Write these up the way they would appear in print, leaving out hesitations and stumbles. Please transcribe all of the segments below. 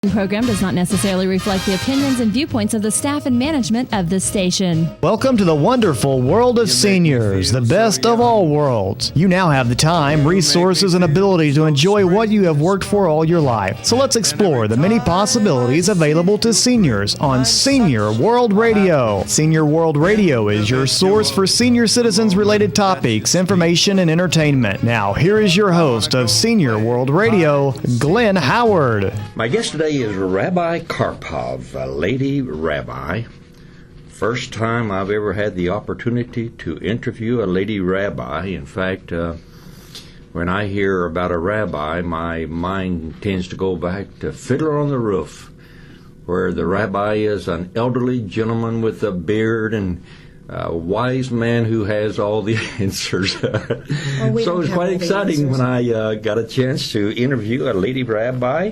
Program does not necessarily reflect the opinions and viewpoints of the staff and management of this station. Welcome to the wonderful world of seniors, the best of all worlds. You now have the time, resources, and ability to enjoy what you have worked for all your life. So let's explore the many possibilities available to seniors on Senior World Radio. Senior World Radio is your source for senior citizens-related topics, information, and entertainment. Now, here is your host of Senior World Radio, Glenn Howard. My guest today is Rabbi Karpov, a lady rabbi. First time I've ever had the opportunity to interview a lady rabbi. In fact, when I hear about a rabbi, my mind tends to go back to Fiddler on the Roof, where the rabbi is an elderly gentleman with a beard and a wise man who has all the answers. So it was quite exciting when I got a chance to interview a lady rabbi,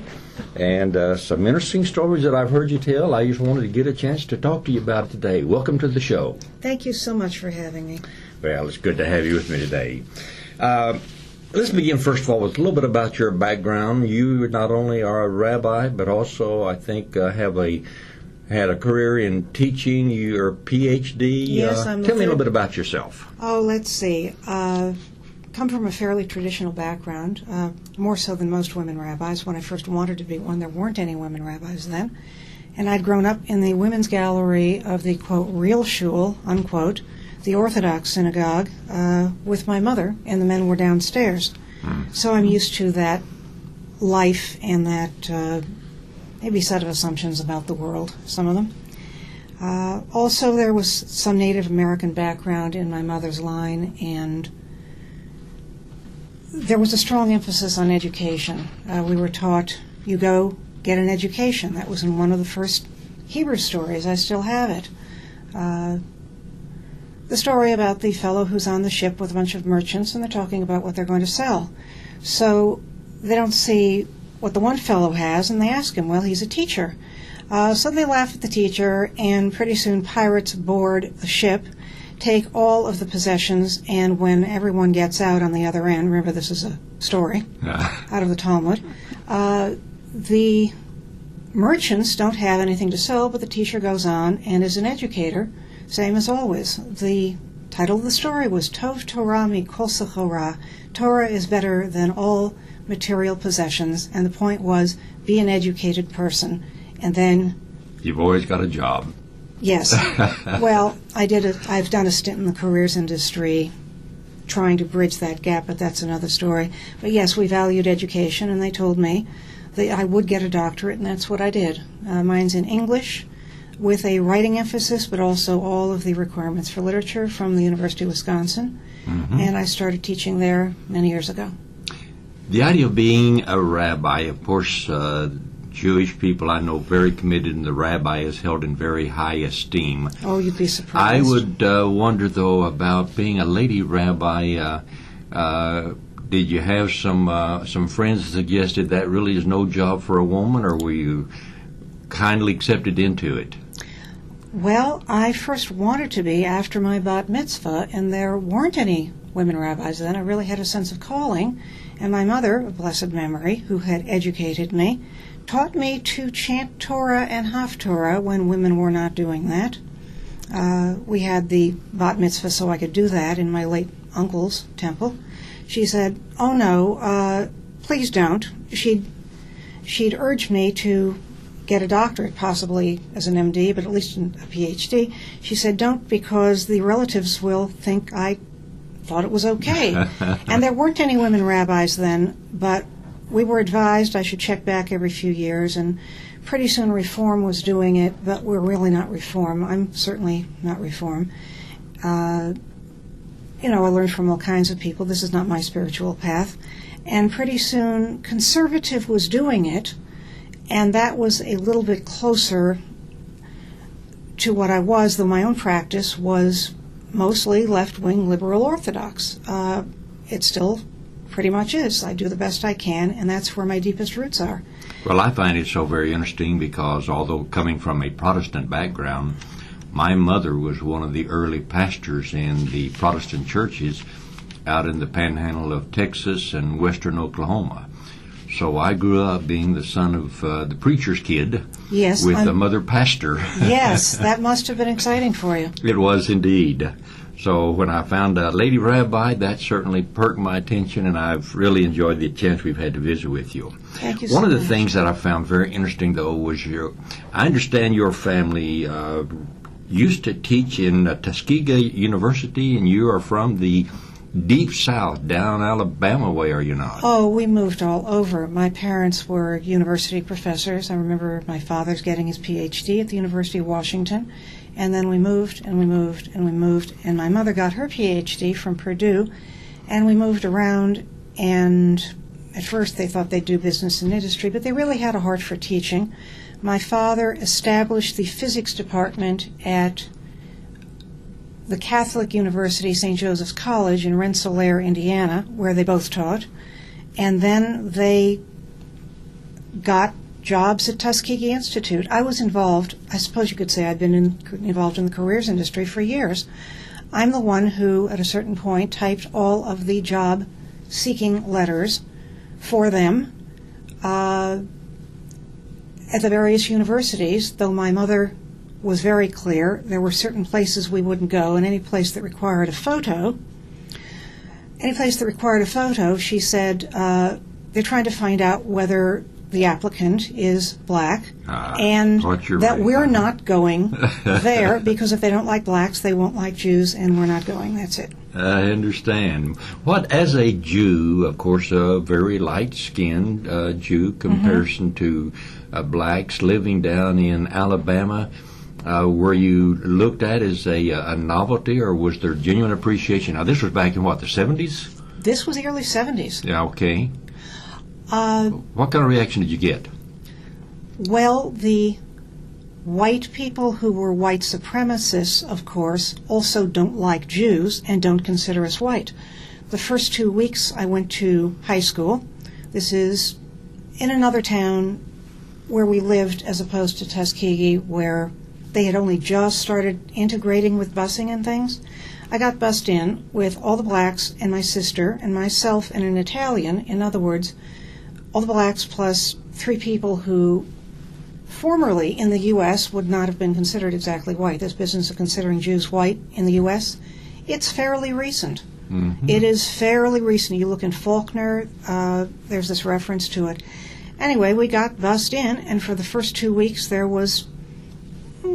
and some interesting stories that I've heard you tell. I just wanted to get a chance to talk to you about it today. Welcome to the show. Thank you so much for having me. Well, it's good to have you with me today. Let's begin, first of all, with a little bit about your background. You not only are a rabbi, but also, I think, had a career in teaching. You're a PhD. Yes, Tell me a little bit about yourself. Oh, let's see. Come from a fairly traditional background, more so than most women rabbis. When I first wanted to be one, there weren't any women rabbis then. And I'd grown up in the women's gallery of the, quote, real shul, unquote, the Orthodox synagogue, with my mother, and the men were downstairs. So I'm used to that life and that maybe set of assumptions about the world, some of them. Also, there was some Native American background in my mother's line, and there was a strong emphasis on education. We were taught, you go get an education. That was in one of the first Hebrew stories. I still have it. The story about the fellow who's on the ship with a bunch of merchants, and they're talking about what they're going to sell. So they don't see what the one fellow has, and they ask him, well, he's a teacher. So they laugh at the teacher, and pretty soon pirates board the ship, take all of the possessions, and when everyone gets out on the other end, remember this is a story out of the Talmud, the merchants don't have anything to sell, but the teacher goes on and is an educator, same as always. The title of the story was Tov Torah Mikol Sechorah. Torah is better than all material possessions, and the point was, be an educated person, and then You've always got a job. Yes. Well, I've done a stint in the careers industry trying to bridge that gap, but that's another story. But yes, we valued education, and they told me that I would get a doctorate, and that's what I did. Mine's in English with a writing emphasis, but also all of the requirements for literature from the University of Wisconsin, and I started teaching there many years ago. The idea of being a rabbi, of course, Jewish people I know very committed, and the rabbi is held in very high esteem. Oh, you'd be surprised. I would wonder, though, about being a lady rabbi. Did you have some friends that suggested that really is no job for a woman, or were you kindly accepted into it? Well, I first wanted to be after my bat mitzvah, and there weren't any women rabbis then. I really had a sense of calling, and my mother, of blessed memory, who had educated me, taught me to chant Torah and Haftorah when women were not doing that. We had the bat mitzvah so I could do that in my late uncle's temple. She said, oh no, please don't. She'd urged me to get a doctorate, possibly as an MD, but at least a PhD. She said, don't, because the relatives will think I thought it was okay. And there weren't any women rabbis then, but we were advised I should check back every few years, and pretty soon Reform was doing it, but we're really not Reform. I'm certainly not Reform. I learned from all kinds of people. This is not my spiritual path. And pretty soon Conservative was doing it, and that was a little bit closer to what I was, though my own practice was mostly left-wing liberal Orthodox. It still pretty much is. I do the best I can, and that's where my deepest roots are. Well, I find it so very interesting because although coming from a Protestant background, my mother was one of the early pastors in the Protestant churches out in the panhandle of Texas and western Oklahoma. So I grew up being the son of the preacher's kid. Yes. With a mother pastor. Yes, that must have been exciting for you. It was indeed. So when I found Lady Rabbi, that certainly perked my attention, and I've really enjoyed the chance we've had to visit with you. Thank you so One of the much. things that I found very interesting, though, was I understand your family used to teach in Tuskegee University, and you are from the deep south, down Alabama way, are you not? Oh, we moved all over. My parents were university professors. I remember my father's getting his Ph.D. at the University of Washington. And then we moved, and we moved, and we moved. And my mother got her Ph.D. from Purdue. And we moved around, and at first they thought they'd do business and industry, but they really had a heart for teaching. My father established the physics department at the Catholic University, St. Joseph's College in Rensselaer, Indiana, where they both taught. And then they got jobs at Tuskegee Institute. I was involved, I suppose you could say I'd been involved in the careers industry for years. I'm the one who, at a certain point, typed all of the job-seeking letters for them at the various universities, though my mother was very clear. There were certain places we wouldn't go, and any place that required a photo, she said, they're trying to find out whether the applicant is black, and that we're not going there, because if they don't like blacks, they won't like Jews, and we're not going. That's it. I understand. As a Jew, of course, a very light-skinned Jew, comparison to blacks living down in Alabama, were you looked at as a novelty, or was there genuine appreciation? Now, this was back in, what, the 70s? This was the early 70s. Yeah, okay. What kind of reaction did you get? Well, the white people who were white supremacists, of course, also don't like Jews and don't consider us white. The first 2 weeks I went to high school. This is in another town where we lived, as opposed to Tuskegee, where they had only just started integrating with busing and things. I got bussed in with all the blacks and my sister and myself and an Italian. In other words, all the blacks plus 3 people who formerly in the U.S. would not have been considered exactly white. This business of considering Jews white in the U.S., it's fairly recent. Mm-hmm. It is fairly recent. You look in Faulkner, there's this reference to it. Anyway, we got bussed in, and for the first 2 weeks there was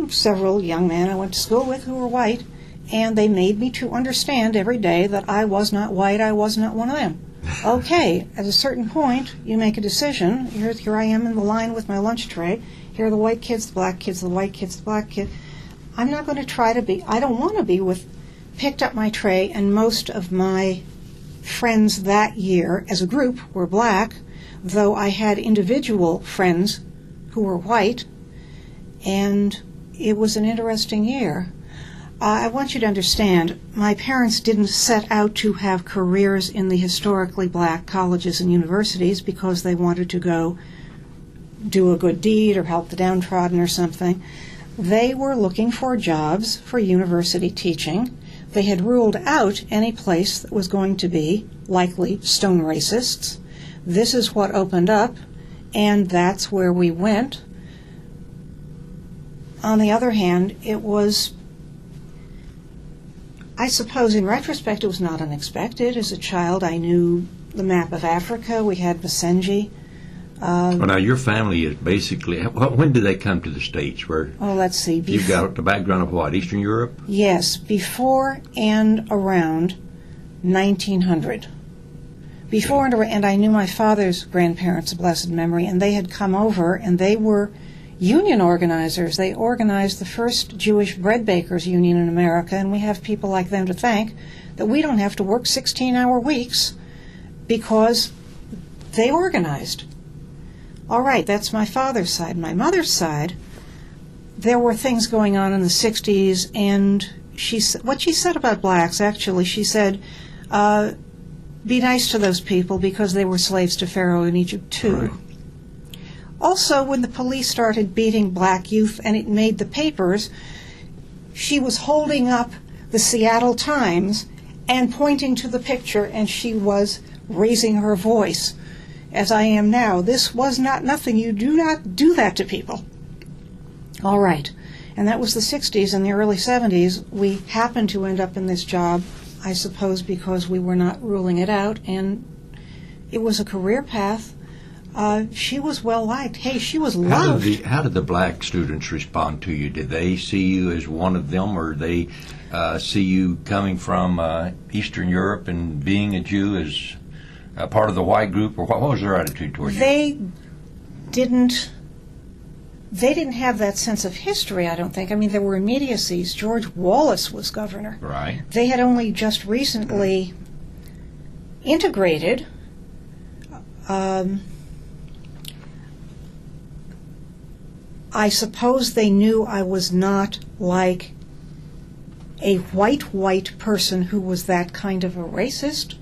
several young men I went to school with who were white, and they made me to understand every day that I was not white, I was not one of them. Okay, at a certain point, you make a decision. Here I am in the line with my lunch tray. Here are the white kids, the black kids, the white kids, the black kids. I'm not going to try to be, I don't want to be with, picked up my tray, and most of my friends that year as a group were black, though I had individual friends who were white, and it was an interesting year. I want you to understand, my parents didn't set out to have careers in the historically black colleges and universities because they wanted to go do a good deed or help the downtrodden or something. They were looking for jobs for university teaching. They had ruled out any place that was going to be likely stone racists. This is what opened up, and that's where we went. On the other hand, it was, I suppose in retrospect, it was not unexpected. As a child, I knew the map of Africa. We had Basenji. Well, now, your family is basically, when did they come to the States? Let's see. You've got the background of what, Eastern Europe? Yes, before and around 1900. Before and I knew my father's grandparents of blessed memory, and they had come over, and they were union organizers. They organized the first Jewish bread bakers union in America, and we have people like them to thank that we don't have to work 16-hour weeks because they organized. All right, that's my father's side. My mother's side, there were things going on in the 60s, and what she said about blacks, actually, she said, be nice to those people because they were slaves to Pharaoh in Egypt, too. Right. Also, when the police started beating black youth and it made the papers, she was holding up the Seattle Times and pointing to the picture, and she was raising her voice. as I am now. This was not nothing. You do not do that to people. All right. And that was the 60s. and the early 70s, we happened to end up in this job, I suppose because we were not ruling it out, and it was a career path. She was well liked. Hey, she was loved. How did the black students respond to you? Did they see you as one of them, or did they see you coming from Eastern Europe and being a Jew as a part of the white group, or what was their attitude towards you? They didn't have that sense of history, I don't think. I mean, there were immediacies. George Wallace was governor. Right. They had only just recently integrated. I suppose they knew I was not like a white person who was that kind of a racist.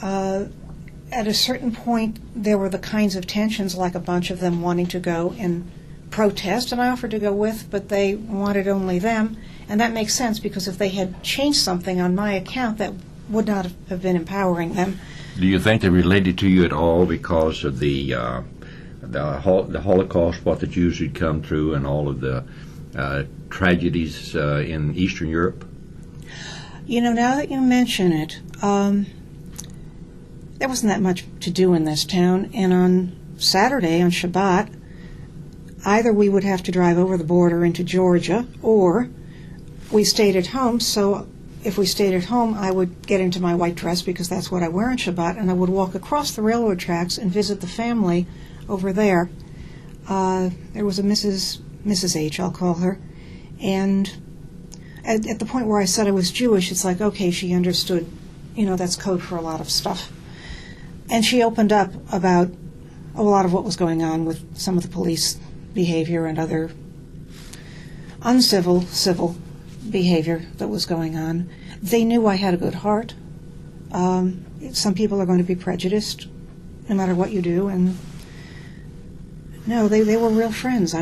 At a certain point, there were the kinds of tensions, like a bunch of them wanting to go and protest, and I offered to go with, but they wanted only them, and that makes sense because if they had changed something on my account, that would not have been empowering them. Do you think they related to you at all because of the Holocaust, what the Jews had come through, and all of the tragedies in Eastern Europe? You know, now that you mention it, there wasn't that much to do in this town, and on Saturday, on Shabbat, either we would have to drive over the border into Georgia, or we stayed at home. So if we stayed at home, I would get into my white dress, because that's what I wear on Shabbat, and I would walk across the railroad tracks and visit the family over there. There was a Mrs. H, I'll call her, and at the point where I said I was Jewish, it's like, okay, she understood, that's code for a lot of stuff. And she opened up about a lot of what was going on with some of the police behavior and other civil behavior that was going on. They knew I had a good heart. Some people are going to be prejudiced no matter what you do, and no, they were real friends.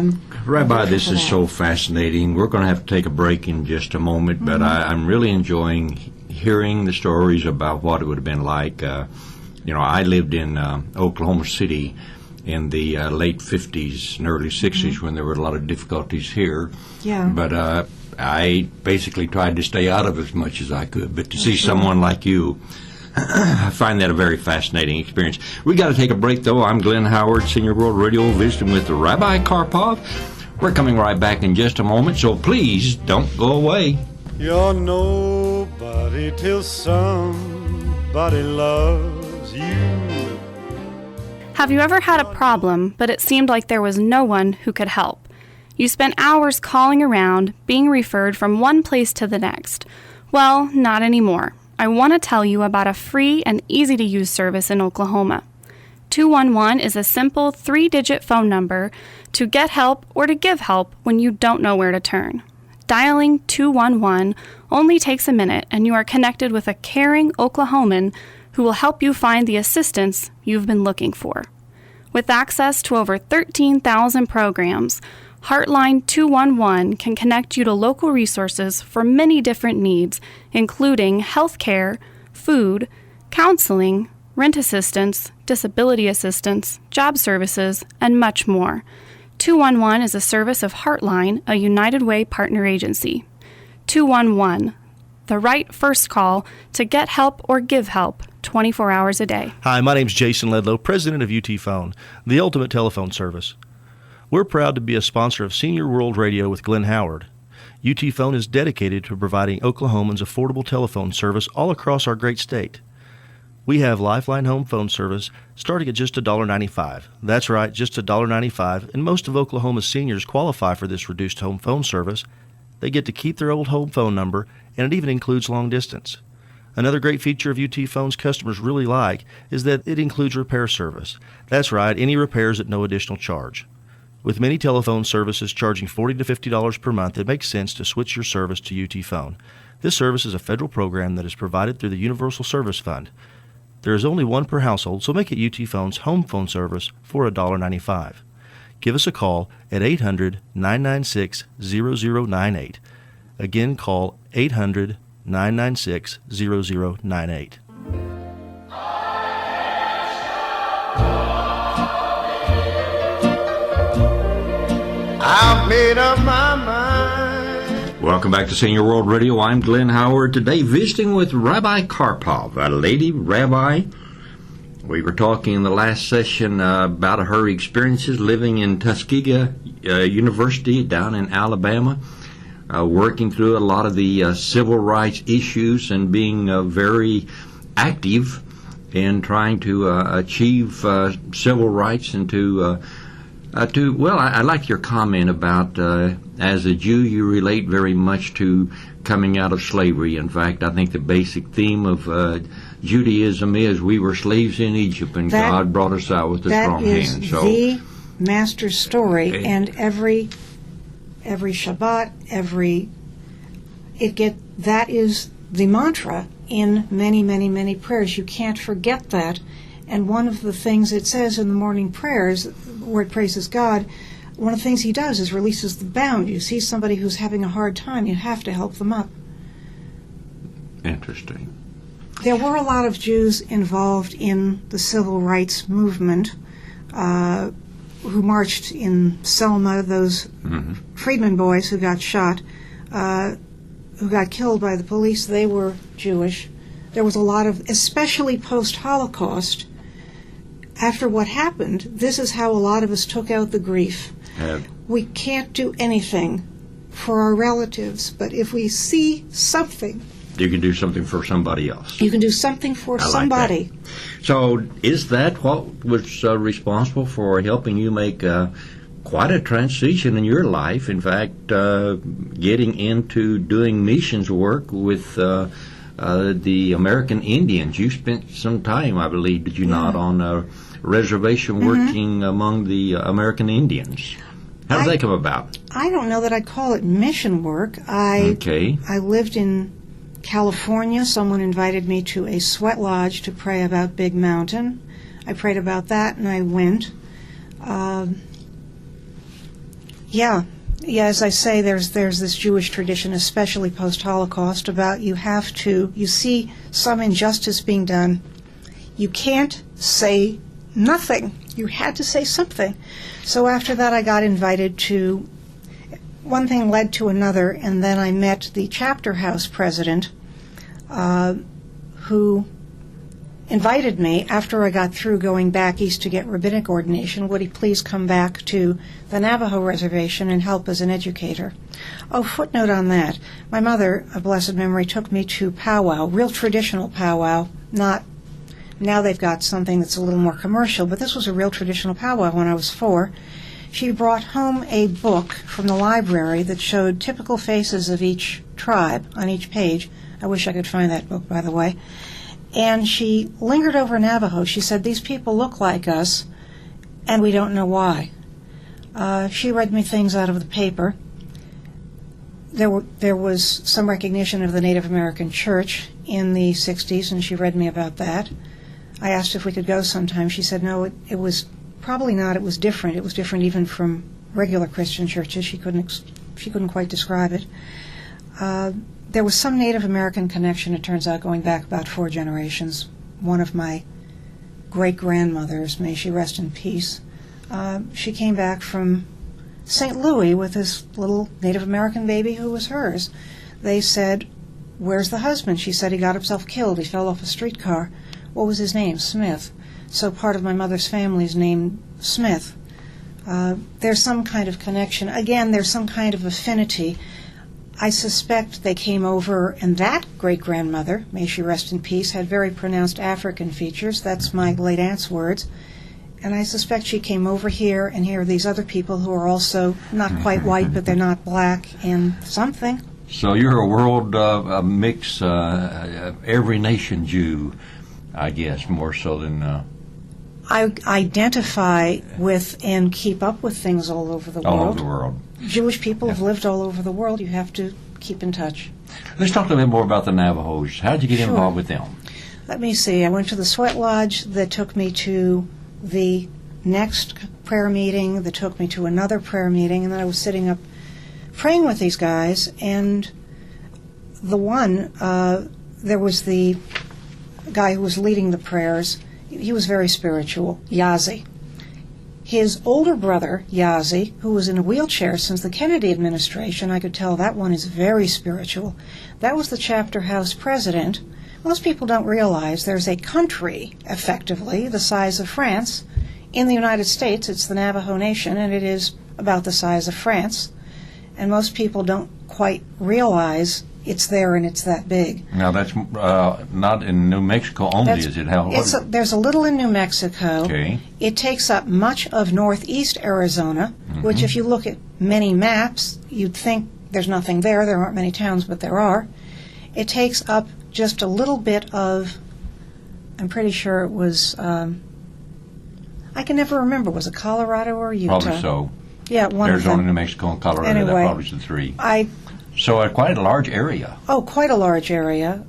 Rabbi, this is so fascinating. We're going to have to take a break in just a moment, but I'm really enjoying hearing the stories about what it would have been like. I lived in Oklahoma City in the late 50s and early 60s when there were a lot of difficulties here. Yeah. But I basically tried to stay out of it as much as I could. But to see someone like you, I find that a very fascinating experience. We got to take a break, though. I'm Glenn Howard, Senior World Radio, visiting with Rabbi Karpov. We're coming right back in just a moment, so please don't go away. You're nobody till somebody loves you. Have you ever had a problem, but it seemed like there was no one who could help? You spent hours calling around, being referred from one place to the next. Well, not anymore. I want to tell you about a free and easy-to-use service in Oklahoma. 211 is a simple 3-digit phone number to get help or to give help when you don't know where to turn. Dialing 211 only takes a minute, and you are connected with a caring Oklahoman who will help you find the assistance you've been looking for. With access to over 13,000 programs, Heartline 211 can connect you to local resources for many different needs, including health care, food, counseling, rent assistance, disability assistance, job services, and much more. 211 is a service of Heartline, a United Way partner agency. 211, the right first call to get help or give help 24 hours a day. Hi, my name's Jason Ledlow, president of UT Phone, the ultimate telephone service. We're proud to be a sponsor of Senior World Radio with Glenn Howard. UT Phone is dedicated to providing Oklahomans affordable telephone service all across our great state. We have Lifeline home phone service starting at just $1.95. That's right, just $1.95, and most of Oklahoma's seniors qualify for this reduced home phone service. They get to keep their old home phone number, and it even includes long distance. Another great feature of UT Phone's customers really like is that it includes repair service. That's right, any repairs at no additional charge. With many telephone services charging $40 to $50 per month, it makes sense to switch your service to UT Phone. This service is a federal program that is provided through the Universal Service Fund. There is only one per household, so make it UT Phone's home phone service for $1.95. Give us a call at 800-996-0098. Again, call 800-996-0098. I've made up my mind. Welcome back to Senior World Radio. I'm Glenn Howard. Today visiting with Rabbi Karpov, a lady rabbi. We were talking in the last session about her experiences living in Tuskegee University down in Alabama, working through a lot of the civil rights issues and being very active in trying to achieve civil rights and I like your comment about as a Jew you relate very much to coming out of slavery. In fact, I think the basic theme of Judaism is we were slaves in Egypt and God brought us out with a strong hand. That is the master story, and every Shabbat, that is the mantra in many, many, many prayers. You can't forget that. And one of the things it says in the morning prayers, where it praises God, one of the things he does is releases the bound. You see somebody who's having a hard time, you have to help them up. Interesting. There were a lot of Jews involved in the civil rights movement who marched in Selma, those freedmen boys who got shot, who got killed by the police. They were Jewish. There was a lot of, especially post-Holocaust, after what happened, this is how a lot of us took out the grief. We can't do anything for our relatives, but if we see something, you can do something for somebody else. You can do something for somebody. Like that. So is that what was responsible for helping you make quite a transition in your life? In fact, getting into doing missions work with the American Indians. You spent some time, I believe, did you not, on a reservation working among the American Indians. How did they come about? I don't know that I'd call it mission work. I lived in California. Someone invited me to a sweat lodge to pray about Big Mountain. I prayed about that, and I went. As I say, there's this Jewish tradition, especially post-Holocaust, about you see some injustice being done. You can't say nothing. You had to say something. So after that, I got invited to, one thing led to another, and then I met the chapter house president who invited me after I got through going back east to get rabbinic ordination. Would he please come back to the Navajo reservation and help as an educator? Oh, footnote on that. My mother, of blessed memory, took me to powwow, real traditional powwow, not, now they've got something that's a little more commercial, but this was a real traditional powwow when I was 4. She brought home a book from the library that showed typical faces of each tribe on each page. I wish I could find that book, by the way. And she lingered over Navajo. She said, these people look like us, and we don't know why. She read me things out of the paper. There was some recognition of the Native American Church in the 60s, and she read me about that. I asked if we could go sometime. She said, no, it was probably not. It was different. It was different even from regular Christian churches. She couldn't quite describe it. There was some Native American connection, it turns out, going back about 4 generations. One of my great-grandmothers, may she rest in peace, she came back from St. Louis with this little Native American baby who was hers. They said, where's the husband? She said he got himself killed. He fell off a streetcar. What was his name? Smith. So part of my mother's family is named Smith. There's some kind of connection. Again, there's some kind of affinity. I suspect they came over, and that great-grandmother, may she rest in peace, had very pronounced African features. That's my late aunt's words. And I suspect she came over here, and here are these other people who are also not quite white, but they're not black, and something. So you're a world mix, every nation Jew, I guess, more so than... I identify with and keep up with things all over the world. All over the world. Jewish people have lived all over the world. You have to keep in touch. Let's talk a little bit more about the Navajos. How did you get involved with them? Let me see. I went to the sweat lodge that took me to the next prayer meeting, that took me to another prayer meeting, and then I was sitting up praying with these guys, and the one, there was the guy who was leading the prayers. He was very spiritual, Yazi. His older brother, Yazi, who was in a wheelchair since the Kennedy administration, I could tell that one is very spiritual. That was the chapter house president. Most people don't realize there's a country, effectively, the size of France. In the United States, it's the Navajo Nation, and it is about the size of France. And most people don't quite realize it's there and it's that big. Now, that's not in New Mexico only, is it? There's a little in New Mexico. Okay. It takes up much of northeast Arizona, which if you look at many maps, you'd think there's nothing there. There aren't many towns, but there are. It takes up just a little bit of, I'm pretty sure it was, I can never remember, was it Colorado or Utah? Probably so. Yeah, one of them. Arizona, New Mexico, and Colorado, Anyway, that probably the three. So quite a large area. Oh, quite a large area.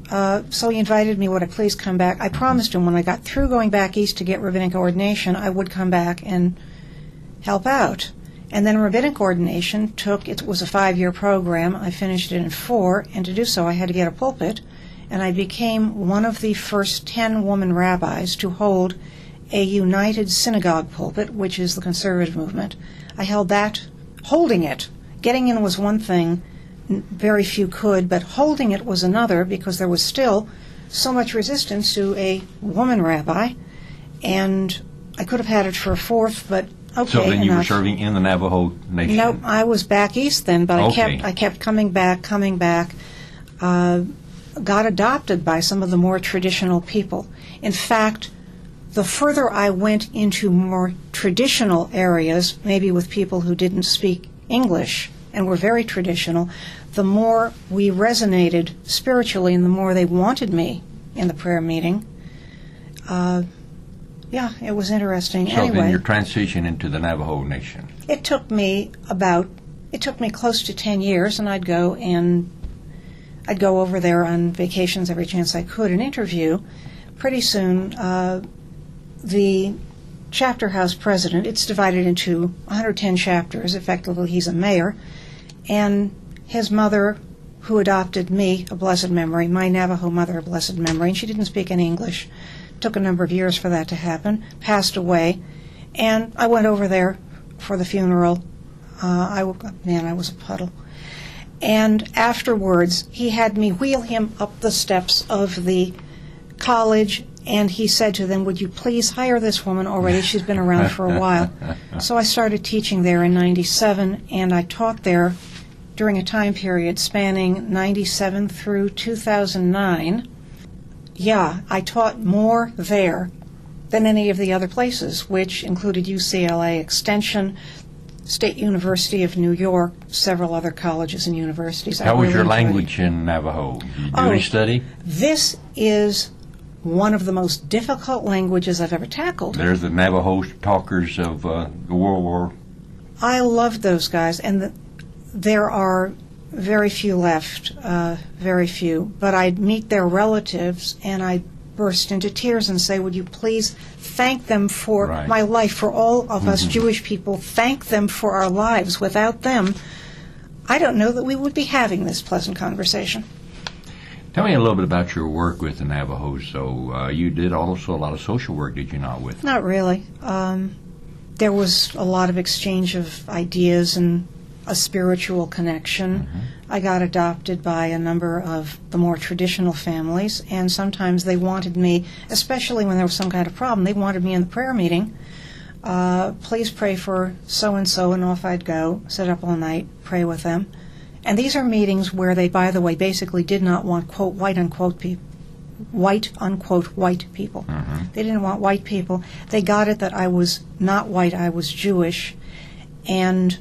So he invited me, would I please come back? I promised him when I got through going back east to get rabbinic ordination, I would come back and help out. And then rabbinic ordination it was a 5-year program. I finished it in 4, and to do so I had to get a pulpit, and I became one of the first 10 woman rabbis to hold a united synagogue pulpit, which is the conservative movement. I held that. Holding it, getting in was one thing, very few could, but holding it was another, because there was still so much resistance to a woman rabbi, and I could have had it for a 4th, but okay. So then you enough. were serving in the Navajo Nation? Nope, I was back east then, but Okay. I kept coming back. Got adopted by some of the more traditional people. In fact, the further I went into more traditional areas, maybe with people who didn't speak English and were very traditional, the more we resonated spiritually and the more they wanted me in the prayer meeting. Yeah, it was interesting. So anyway, then your transition into the Navajo Nation. It took me close to 10 years, and I'd go over there on vacations every chance I could and interview. Pretty soon, the chapter house president, it's divided into 110 chapters. Effectively, he's a mayor. And his mother, who adopted me, a blessed memory, my Navajo mother, a blessed memory, and she didn't speak any English. Took a number of years for that to happen, passed away. And I went over there for the funeral. I was a puddle. And afterwards, he had me wheel him up the steps of the college, and he said to them, would you please hire this woman already? She's been around for a while. So I started teaching there in 97, and I taught there during a time period spanning 97 through 2009. Yeah, I taught more there than any of the other places, which included UCLA Extension, State University of New York, several other colleges and universities. How was your language in Navajo? Did you do any study? This is one of the most difficult languages I've ever tackled. There's the Navajo talkers of the World War. I loved those guys, and there are very few left, very few. But I'd meet their relatives, and I'd burst into tears and say, would you please thank them for my life, for all of us Jewish people, thank them for our lives. Without them, I don't know that we would be having this pleasant conversation. Tell me a little bit about your work with the Navajos. So you did also a lot of social work, did you not, with? Not really. There was a lot of exchange of ideas and a spiritual connection. I got adopted by a number of the more traditional families, and sometimes they wanted me, especially when there was some kind of problem, they wanted me in the prayer meeting. Please pray for so-and-so, and off I'd go, sit up all night, pray with them. And these are meetings where they, by the way, basically did not want, quote, white, unquote, white people. They didn't want white people. They got it that I was not white, I was Jewish. And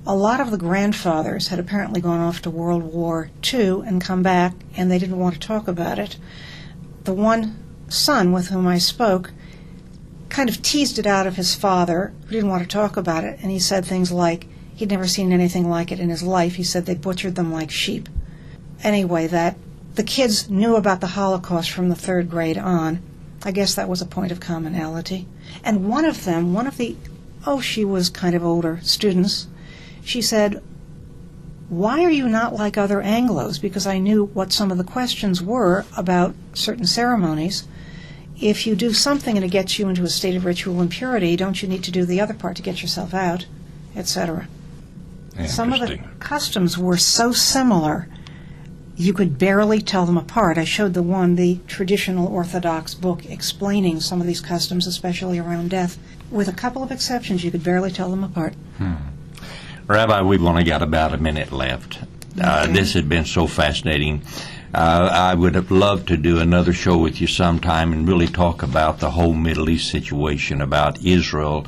a lot of the grandfathers had apparently gone off to World War II and come back, and they didn't want to talk about it. The one son with whom I spoke kind of teased it out of his father, who didn't want to talk about it, and he said things like he'd never seen anything like it in his life. He said they butchered them like sheep. Anyway, that the kids knew about the Holocaust from the 3rd grade on. I guess that was a point of commonality. And one of them, she was kind of older students, she said, why are you not like other Anglos? Because I knew what some of the questions were about certain ceremonies. if you do something and it gets you into a state of ritual impurity, don't you need to do the other part to get yourself out, etc.? Some of the customs were so similar, you could barely tell them apart. I showed the traditional Orthodox book explaining some of these customs, especially around death. With a couple of exceptions, you could barely tell them apart. Rabbi, we've only got about a minute left. This has been so fascinating. I would have loved to do another show with you sometime and really talk about the whole Middle East situation, about Israel,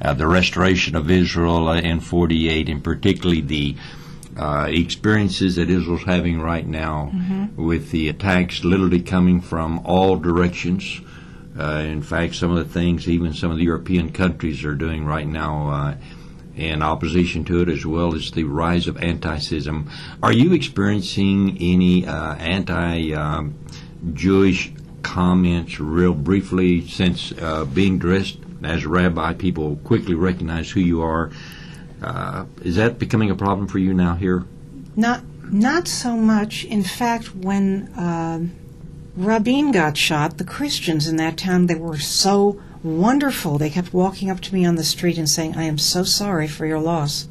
the restoration of Israel in 48, and particularly the experiences that Israel's having right now with the attacks literally coming from all directions. In fact, some of the things even some of the European countries are doing right now in opposition to it, as well as the rise of anti-Semitism. Are you experiencing any anti-Jewish comments real briefly since being dressed as a rabbi? People quickly recognize who you are. Is that becoming a problem for you now here? Not so much. In fact, when Rabbi got shot, the Christians in that town, they were so wonderful. They kept walking up to me on the street and saying, "I am so sorry for your loss."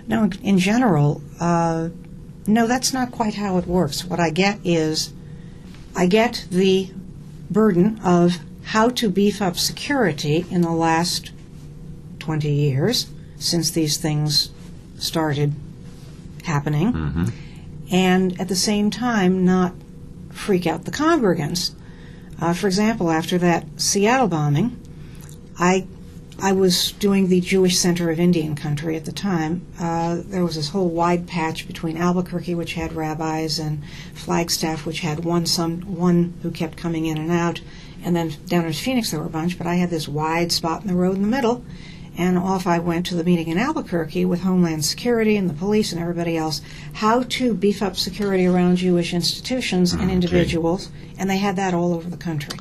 No, in general, no, that's not quite how it works. What I get is, I get the burden of how to beef up security in the last 20 years, since these things started happening, and at the same time not freak out the congregants. For example, after that Seattle bombing, I was doing the Jewish Center of Indian Country at the time. There was this whole wide patch between Albuquerque, which had rabbis, and Flagstaff, which had one who kept coming in and out, and then down in Phoenix there were a bunch, but I had this wide spot in the road in the middle. And off I went to the meeting in Albuquerque with Homeland Security and the police and everybody else, how to beef up security around Jewish institutions and individuals, and they had that all over the country.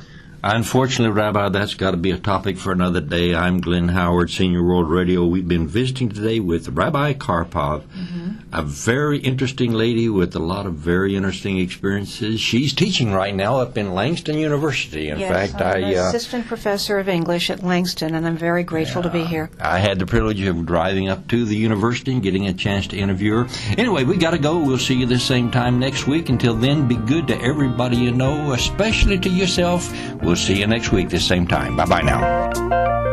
Unfortunately, Rabbi, that's got to be a topic for another day. I'm Glenn Howard, Senior World Radio. We've been visiting today with Rabbi Karpov, a very interesting lady with a lot of very interesting experiences. She's teaching right now up in Langston University. In fact, I'm an assistant professor of English at Langston, and I'm very grateful to be here. I had the privilege of driving up to the university and getting a chance to interview her. Anyway, we got to go. We'll see you the same time next week. Until then, be good to everybody you know, especially to yourself. We'll see you next week, the same time. Bye-bye now.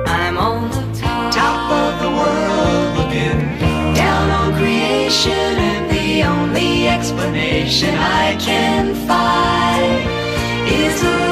I'm on the top of the world, looking down on creation, and the only explanation I can find is the